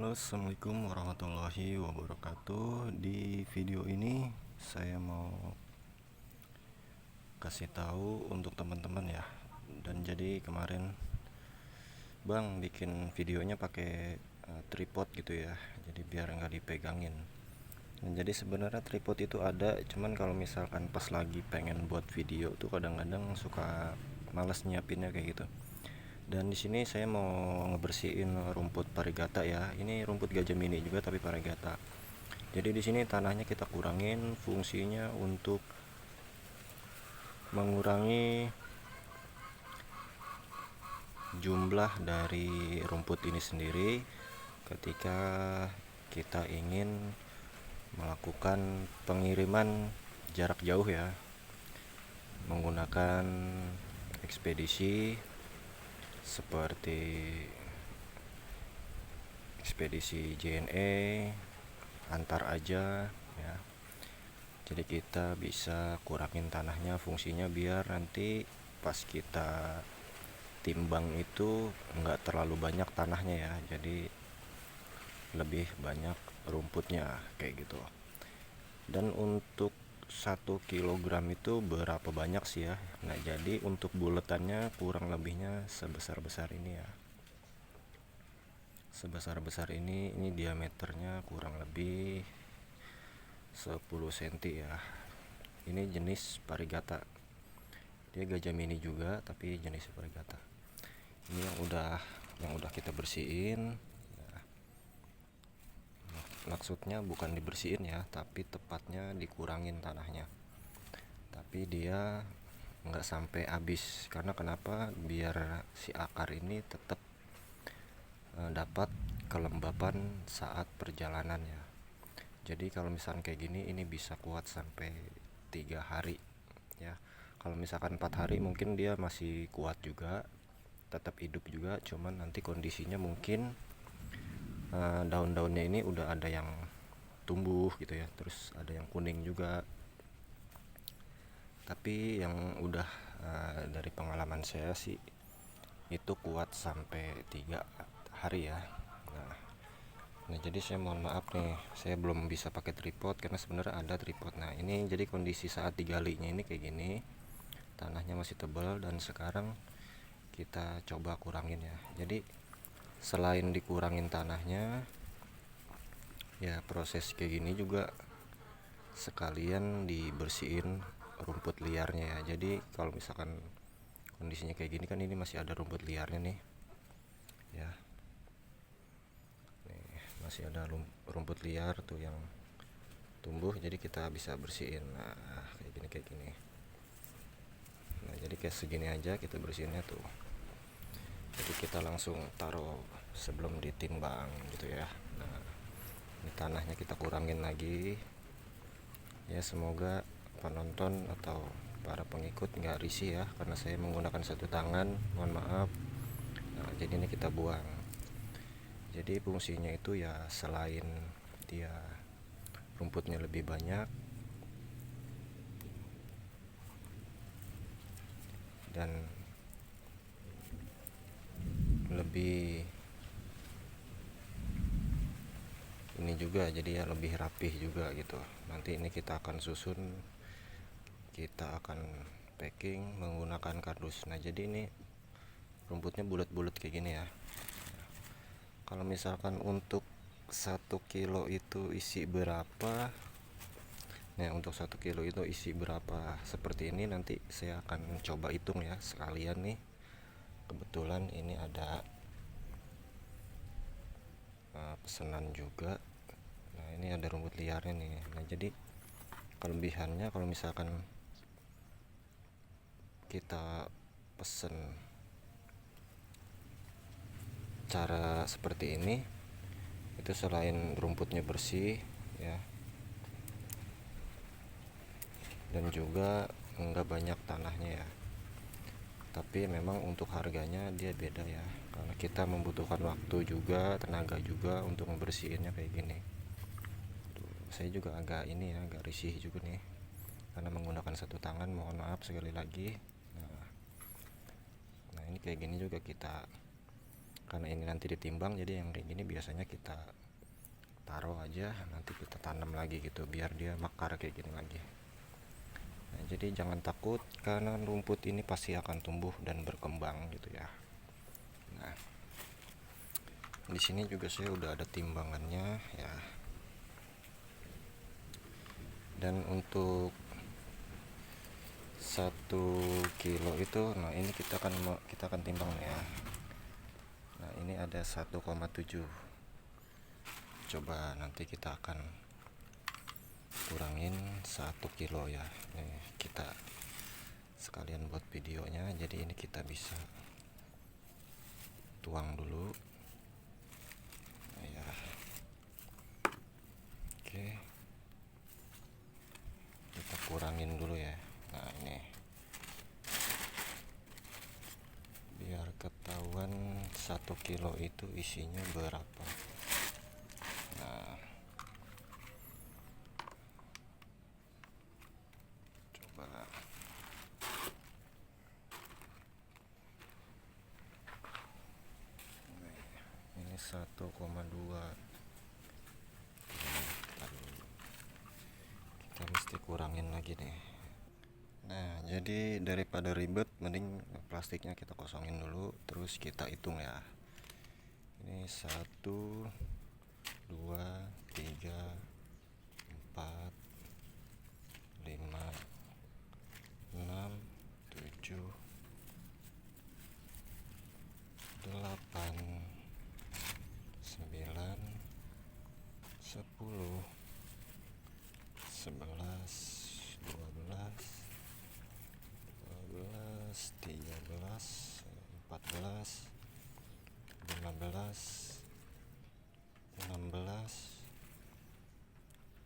Halo, assalamualaikum warahmatullahi wabarakatuh. Di video ini saya mau kasih tahu untuk teman-teman ya. Dan jadi kemarin Bang bikin videonya pakai tripod gitu ya. Jadi biar nggak dipegangin. Dan jadi sebenarnya tripod itu ada, cuman kalau misalkan pas lagi pengen buat video tuh kadang-kadang suka males nyiapinnya kayak gitu. Dan di sini saya mau ngebersihin rumput parigata ya. Ini rumput gajah mini juga tapi parigata. Jadi di sini tanahnya kita kurangin, fungsinya untuk mengurangi jumlah dari rumput ini sendiri ketika kita ingin melakukan pengiriman jarak jauh ya, menggunakan ekspedisi seperti ekspedisi JNE, antar aja ya. Jadi kita bisa kurangin tanahnya, fungsinya biar nanti pas kita timbang itu nggak terlalu banyak tanahnya ya, jadi lebih banyak rumputnya kayak gitu. Dan untuk 1 kilogram itu berapa banyak sih ya. Nah jadi untuk buletannya kurang lebihnya sebesar-besar ini ya, sebesar-besar ini diameternya kurang lebih 10 cm ya. Ini jenis parigata, dia gajah mini juga tapi jenis parigata. Ini yang udah kita bersihin ya. Maksudnya bukan dibersihin ya, tapi tepatnya dikurangin tanahnya, tapi dia nggak sampai habis. Karena kenapa? Biar si akar ini tetap dapat kelembapan saat perjalanan ya. Jadi kalau misalkan kayak gini ini bisa kuat sampai 3 hari ya. Kalau misalkan 4 hari mungkin dia masih kuat juga, tetap hidup juga, cuman nanti kondisinya mungkin daun-daunnya ini udah ada yang tumbuh gitu ya, terus ada yang kuning juga. Tapi yang udah dari pengalaman saya sih itu kuat sampai 3 hari ya. Nah jadi saya mohon maaf nih, saya belum bisa pakai tripod karena sebenarnya ada tripod. Nah ini jadi kondisi saat digalinya ini kayak gini, tanahnya masih tebal. Dan sekarang kita coba kurangin ya. Jadi selain dikurangin tanahnya ya, proses kayak gini juga sekalian dibersihin rumput liarnya ya. Jadi kalau misalkan kondisinya kayak gini kan, ini masih ada rumput liarnya nih ya. Masih ada rumput liar tuh yang tumbuh, jadi kita bisa bersihin. Nah kayak gini. Nah jadi kayak segini aja kita bersihinnya tuh. Jadi kita langsung taruh sebelum ditimbang gitu ya. Nah ini tanahnya kita kurangin lagi ya. Semoga penonton atau para pengikut nggak risih ya, karena saya menggunakan satu tangan, mohon maaf. Nah jadi ini kita buang. Jadi fungsinya itu ya, selain dia rumputnya lebih banyak dan lebih ini juga, jadi ya lebih rapih juga gitu. Nanti ini kita akan susun, kita akan packing menggunakan kardus. Nah jadi ini rumputnya bulat-bulat kayak gini ya. Kalau misalkan untuk 1 kilo itu isi berapa, nah untuk 1 kilo itu isi berapa seperti ini nanti saya akan coba hitung ya sekalian nih. Kebetulan ini ada pesanan juga. Nah ini ada rumput liarnya nih. Nah jadi kelebihannya kalau misalkan kita pesen cara seperti ini, itu selain rumputnya bersih ya, dan juga enggak banyak tanahnya ya, tapi memang untuk harganya dia beda ya, karena kita membutuhkan waktu juga, tenaga juga untuk membersihinnya kayak gini. Saya juga agak ini ya, agak risih juga nih karena menggunakan satu tangan, mohon maaf sekali lagi. Nah ini kayak gini juga kita Karena ini nanti ditimbang, jadi yang kayak gini biasanya kita taruh aja, nanti kita tanam lagi gitu biar dia mekar kayak gini lagi. Nah, jadi jangan takut karena rumput ini pasti akan tumbuh dan berkembang gitu ya. Nah, di sini juga saya udah ada timbangannya ya. Dan untuk 1 kilo itu, nah ini kita akan timbang ya. Nah, ini ada 1,7. Coba nanti kita akan kurangin 1 kilo ya. Nih, kita sekalian buat videonya, jadi ini kita bisa tuang dulu. Nah, ya. Oke. Kita kurangin dulu ya. Nah, ini biar ketahuan 1 kilo itu isinya berapa. Nah, coba ini 1,2. Kita mesti kurangin lagi nih. Nah, jadi daripada ribet, mending plastiknya kita kosongin dulu, terus kita hitung ya. Ini 1, 2, 3, 4, 5, 6, 7, 8, 9, 10, 11, 12, 13, 14, 15, 16,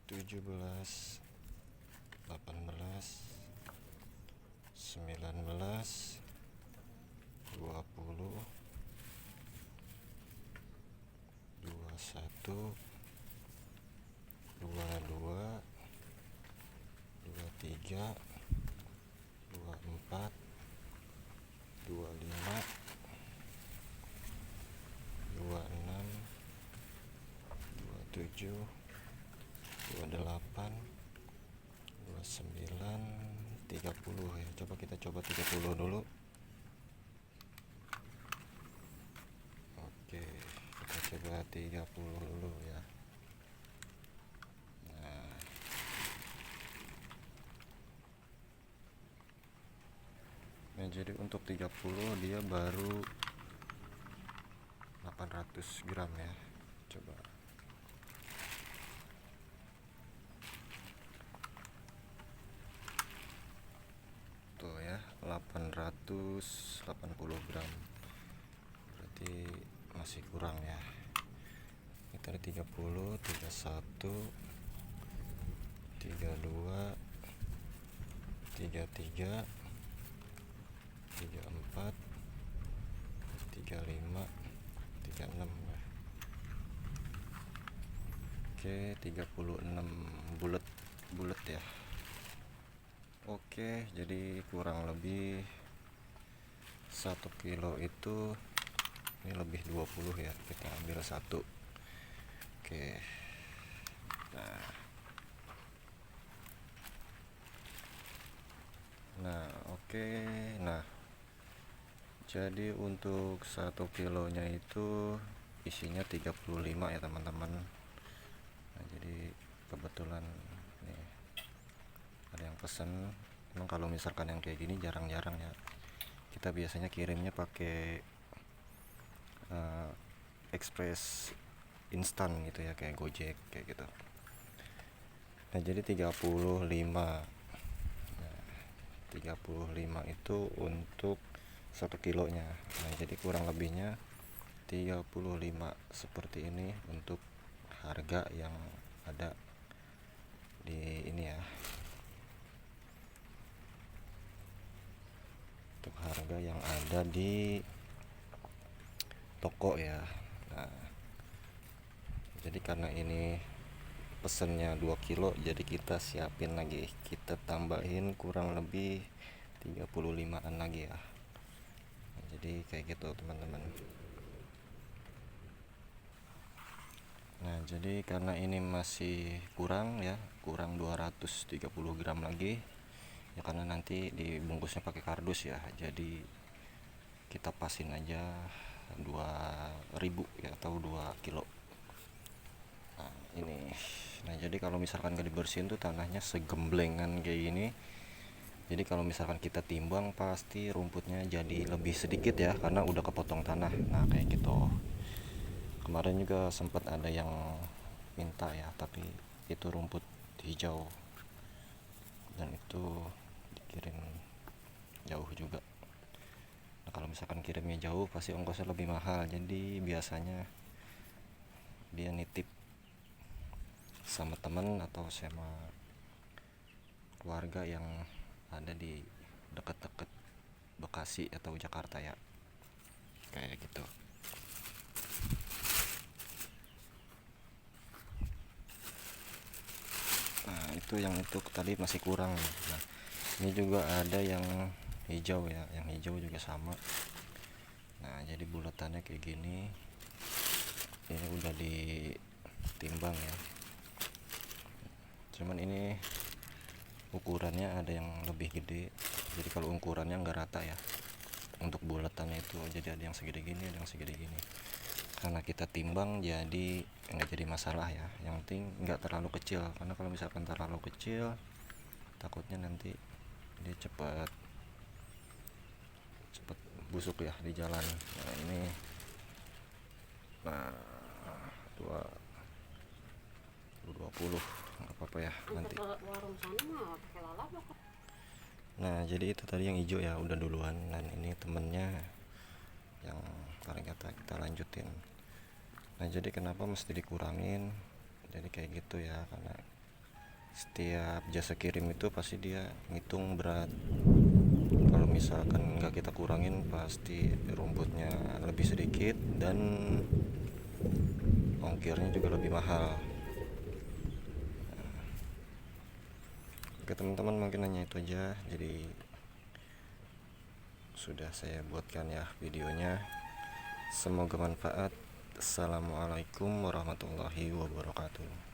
17, 18, 19, 20, 21, 22, 23, 24, 25, 26, 27, 28, 29, 30 ya. Coba kita coba 30 dulu. Oke, kita coba 30 dulu ya. Nah, jadi untuk 30 dia baru 800 gram ya. Coba. Tuh ya, 880 gram. Berarti masih kurang ya. Kita ada 30, 31, 32, 33, 34, 35, 36 ya. Oke, 36 bulat ya. Oke, jadi kurang lebih 1 kilo itu ini lebih 20 ya. Kita ambil 1. Oke. Nah, oke. Nah, jadi untuk 1 kilonya itu isinya 35 ya teman-teman. Nah, jadi kebetulan nih ada yang pesen. Emang kalau misalkan yang kayak gini jarang-jarang ya, kita biasanya kirimnya pakai express instan gitu ya, kayak Gojek kayak gitu. Nah, jadi 35. Nah, 35 itu untuk 1 kilonya. Nah, jadi kurang lebihnya 35 seperti ini untuk harga yang ada di ini ya. Untuk harga yang ada di toko ya. Nah, jadi karena ini pesennya 2 kilo, jadi kita siapin lagi, kita tambahin kurang lebih 35an lagi ya. Nah, jadi kayak gitu teman-teman. Jadi karena ini masih kurang ya, kurang 230 gram lagi ya, karena nanti dibungkusnya pakai kardus ya, jadi kita pasin aja 2000 ya, atau 2 kilo. Nah ini, nah jadi kalau misalkan gak dibersihin tuh tanahnya segemblengan kayak gini. Jadi kalau misalkan kita timbang pasti rumputnya jadi lebih sedikit ya, karena udah kepotong tanah. Nah kayak gitu. Kemarin juga sempat ada yang minta ya, tapi itu rumput hijau dan itu dikirim jauh juga. Nah kalau misalkan kirimnya jauh pasti ongkosnya lebih mahal, jadi biasanya dia nitip sama temen atau sama keluarga yang ada di deket-deket Bekasi atau Jakarta ya, kayak gitu. Nah itu yang itu tadi masih kurang. Nah ini juga ada yang hijau ya, yang hijau juga sama. Nah jadi bulatannya kayak gini, ini udah ditimbang ya, cuman ini ukurannya ada yang lebih gede, jadi kalau ukurannya nggak rata ya untuk bulatannya itu, jadi ada yang segede gini, ada yang segede gini. Karena kita timbang jadi nggak jadi masalah ya, yang penting nggak terlalu kecil, karena kalau misalkan terlalu kecil takutnya nanti dia cepat busuk ya di jalan. Nah ini, nah 20 nggak apa-apa ya nanti. Nah jadi itu tadi yang hijau ya udah duluan, dan ini temennya yang paling kata kita lanjutin. Nah jadi kenapa mesti dikurangin, jadi kayak gitu ya, karena setiap jasa kirim itu pasti dia ngitung berat. Kalau misalkan nggak kita kurangin pasti rumputnya lebih sedikit dan ongkirnya juga lebih mahal. Oke teman-teman, mungkin hanya itu aja, jadi sudah saya buatkan ya videonya, semoga manfaat. Assalamualaikum warahmatullahi wabarakatuh.